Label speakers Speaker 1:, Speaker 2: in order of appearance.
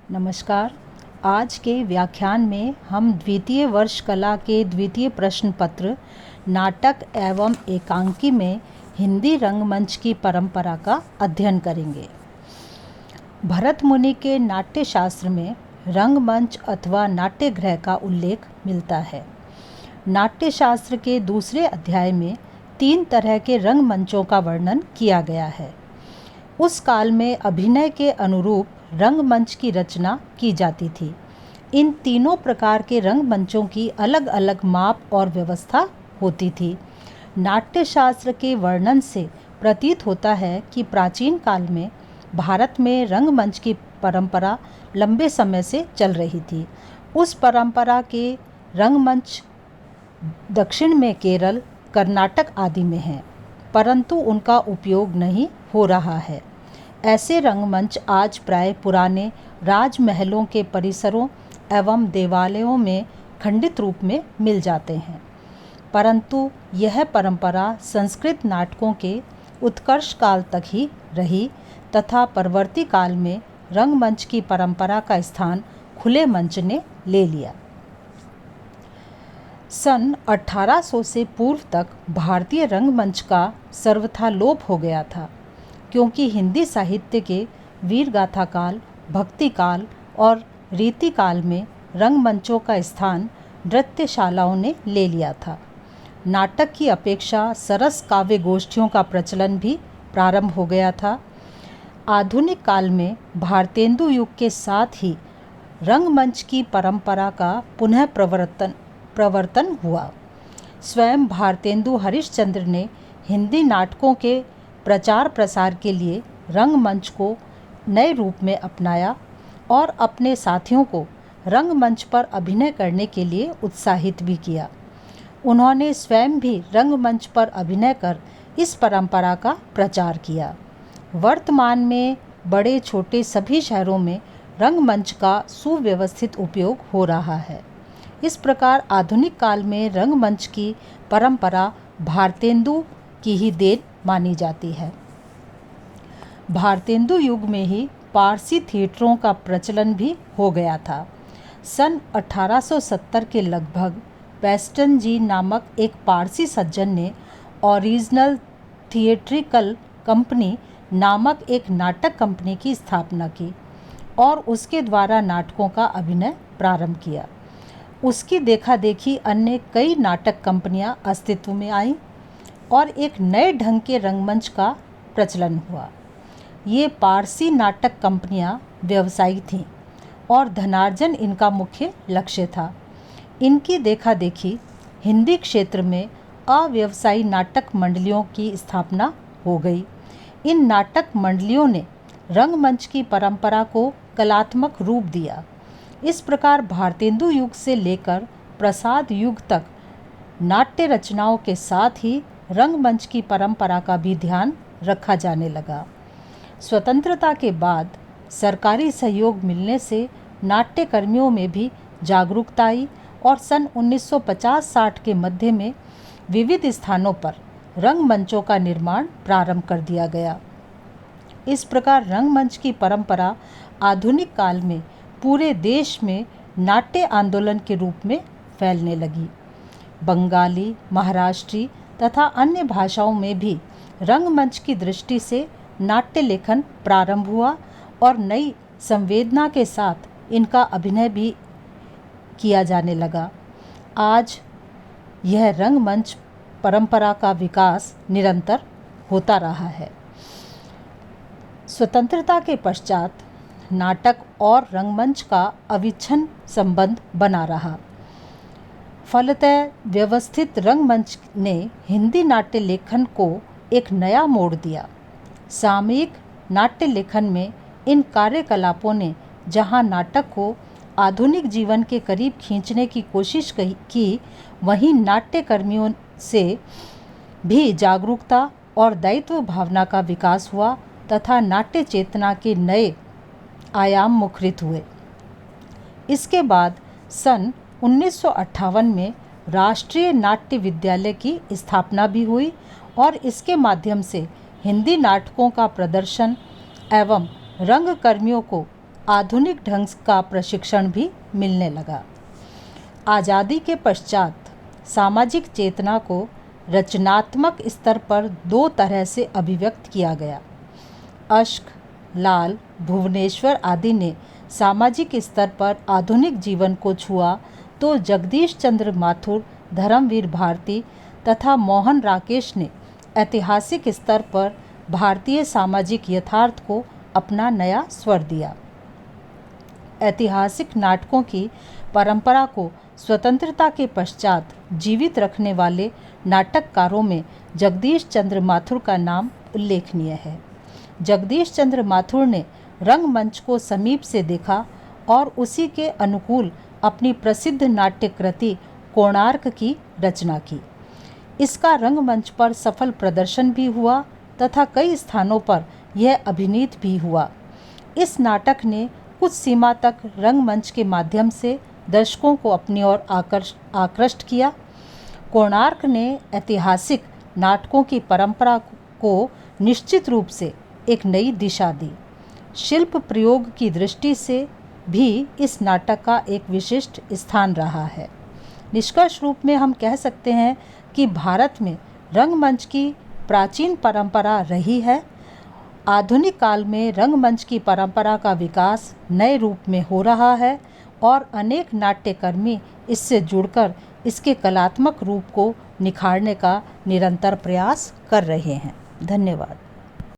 Speaker 1: नमस्कार। आज के व्याख्यान में हम द्वितीय वर्ष कला के द्वितीय प्रश्न पत्र नाटक एवं एकांकी में हिंदी रंगमंच की परंपरा का अध्ययन करेंगे। भरत मुनि के नाट्य शास्त्र में रंगमंच अथवा नाट्यगृह का उल्लेख मिलता है। नाट्य शास्त्र के दूसरे अध्याय में 3 तरह के रंगमंचों का वर्णन किया गया है। उस काल में अभिनय के अनुरूप रंगमंच की रचना की जाती थी। इन तीनों प्रकार के रंगमंचों की अलग अलग माप और व्यवस्था होती थी। नाट्यशास्त्र के वर्णन से प्रतीत होता है कि प्राचीन काल में भारत में रंगमंच की परंपरा लंबे समय से चल रही थी। उस परंपरा के रंगमंच दक्षिण में केरल, कर्नाटक आदि में हैं, परंतु उनका उपयोग नहीं हो रहा है। ऐसे रंगमंच आज प्राय पुराने राजमहलों के परिसरों एवं देवालयों में खंडित रूप में मिल जाते हैं, परंतु यह परंपरा संस्कृत नाटकों के उत्कर्ष काल तक ही रही तथा परवर्ती काल में रंगमंच की परंपरा का स्थान खुले मंच ने ले लिया। सन 1800 से पूर्व तक भारतीय रंगमंच का सर्वथा लोप हो गया था, क्योंकि हिंदी साहित्य के वीरगाथा काल, भक्ति काल और रीति काल में रंगमंचों का स्थान नृत्यशालाओं ने ले लिया था। नाटक की अपेक्षा सरस काव्य गोष्ठियों का प्रचलन भी प्रारंभ हो गया था। आधुनिक काल में भारतेंदु युग के साथ ही रंगमंच की परंपरा का पुनः प्रवर्तन हुआ। स्वयं भारतेंदु हरिश्चंद्र ने हिंदी नाटकों के प्रचार प्रसार के लिए रंगमंच को नए रूप में अपनाया और अपने साथियों को रंगमंच पर अभिनय करने के लिए उत्साहित भी किया। उन्होंने स्वयं भी रंगमंच पर अभिनय कर इस परंपरा का प्रचार किया। वर्तमान में बड़े छोटे सभी शहरों में रंगमंच का सुव्यवस्थित उपयोग हो रहा है। इस प्रकार आधुनिक काल में रंगमंच की परंपरा भारतेंदु की ही देन मानी जाती है। भारतेंदु युग में ही पारसी थिएटरों का प्रचलन भी हो गया था। सन 1870 के लगभग वेस्टन जी नामक एक पारसी सज्जन ने ओरिजिनल थिएट्रिकल कंपनी नामक एक नाटक कंपनी की स्थापना की और उसके द्वारा नाटकों का अभिनय प्रारंभ किया। उसकी देखा देखी अन्य कई नाटक कंपनियां अस्तित्व में आईं और एक नए ढंग के रंगमंच का प्रचलन हुआ। ये पारसी नाटक कंपनियां व्यवसायी थीं और धनार्जन इनका मुख्य लक्ष्य था। इनकी देखा देखी हिंदी क्षेत्र में अव्यवसायी नाटक मंडलियों की स्थापना हो गई। इन नाटक मंडलियों ने रंगमंच की परंपरा को कलात्मक रूप दिया। इस प्रकार भारतेंदु युग से लेकर प्रसाद युग तक नाट्य रचनाओं के साथ ही रंगमंच की परंपरा का भी ध्यान रखा जाने लगा। स्वतंत्रता के बाद सरकारी सहयोग मिलने से नाट्यकर्मियों में भी जागरूकता आई और सन 1950-60 के मध्य में विविध स्थानों पर रंगमंचों का निर्माण प्रारंभ कर दिया गया। इस प्रकार रंगमंच की परंपरा आधुनिक काल में पूरे देश में नाट्य आंदोलन के रूप में फैलने लगी। बंगाली, महाराष्ट्री तथा अन्य भाषाओं में भी रंगमंच की दृष्टि से नाट्य लेखन प्रारंभ हुआ और नई संवेदना के साथ इनका अभिनय भी किया जाने लगा। आज यह रंगमंच परंपरा का विकास निरंतर होता रहा है। स्वतंत्रता के पश्चात नाटक और रंगमंच का अविच्छिन्न संबंध बना रहा। फलतः व्यवस्थित रंगमंच ने हिंदी नाट्य लेखन को एक नया मोड़ दिया। सामयिक नाट्य लेखन में इन कार्यकलापों ने जहां नाटक को आधुनिक जीवन के करीब खींचने की कोशिश की, वहीं नाट्यकर्मियों से भी जागरूकता और दायित्व भावना का विकास हुआ तथा नाट्य चेतना के नए आयाम मुखरित हुए। इसके बाद सन 1958 में राष्ट्रीय नाट्य विद्यालय की स्थापना भी हुई और इसके माध्यम से हिंदी नाटकों का प्रदर्शन एवं रंगकर्मियों को आधुनिक ढंग का प्रशिक्षण भी मिलने लगा। आज़ादी के पश्चात सामाजिक चेतना को रचनात्मक स्तर पर दो तरह से अभिव्यक्त किया गया। अश्क, लाल, भुवनेश्वर आदि ने सामाजिक स्तर पर आधुनिक जीवन को छुआ, तो जगदीश चंद्र माथुर, धर्मवीर भारती तथा मोहन राकेश ने ऐतिहासिक स्तर पर भारतीय सामाजिक यथार्थ को अपना नया स्वर दिया। ऐतिहासिक नाटकों की परंपरा को स्वतंत्रता के पश्चात जीवित रखने वाले नाटककारों में जगदीश चंद्र माथुर का नाम उल्लेखनीय है। जगदीश चंद्र माथुर ने रंगमंच को समीप से देखा और उसी के अनुकूल अपनी प्रसिद्ध नाट्य कृति कोणार्क की रचना की। इसका रंगमंच पर सफल प्रदर्शन भी हुआ तथा कई स्थानों पर यह अभिनीत भी हुआ। इस नाटक ने कुछ सीमा तक रंगमंच के माध्यम से दर्शकों को अपनी ओर आकृष्ट किया। कोणार्क ने ऐतिहासिक नाटकों की परंपरा को निश्चित रूप से एक नई दिशा दी। शिल्प प्रयोग की दृष्टि से भी इस नाटक का एक विशिष्ट स्थान रहा है। निष्कर्ष रूप में हम कह सकते हैं कि भारत में रंगमंच की प्राचीन परंपरा रही है। आधुनिक काल में रंगमंच की परंपरा का विकास नए रूप में हो रहा है और अनेक नाट्यकर्मी इससे जुड़कर इसके कलात्मक रूप को निखारने का निरंतर प्रयास कर रहे हैं। धन्यवाद।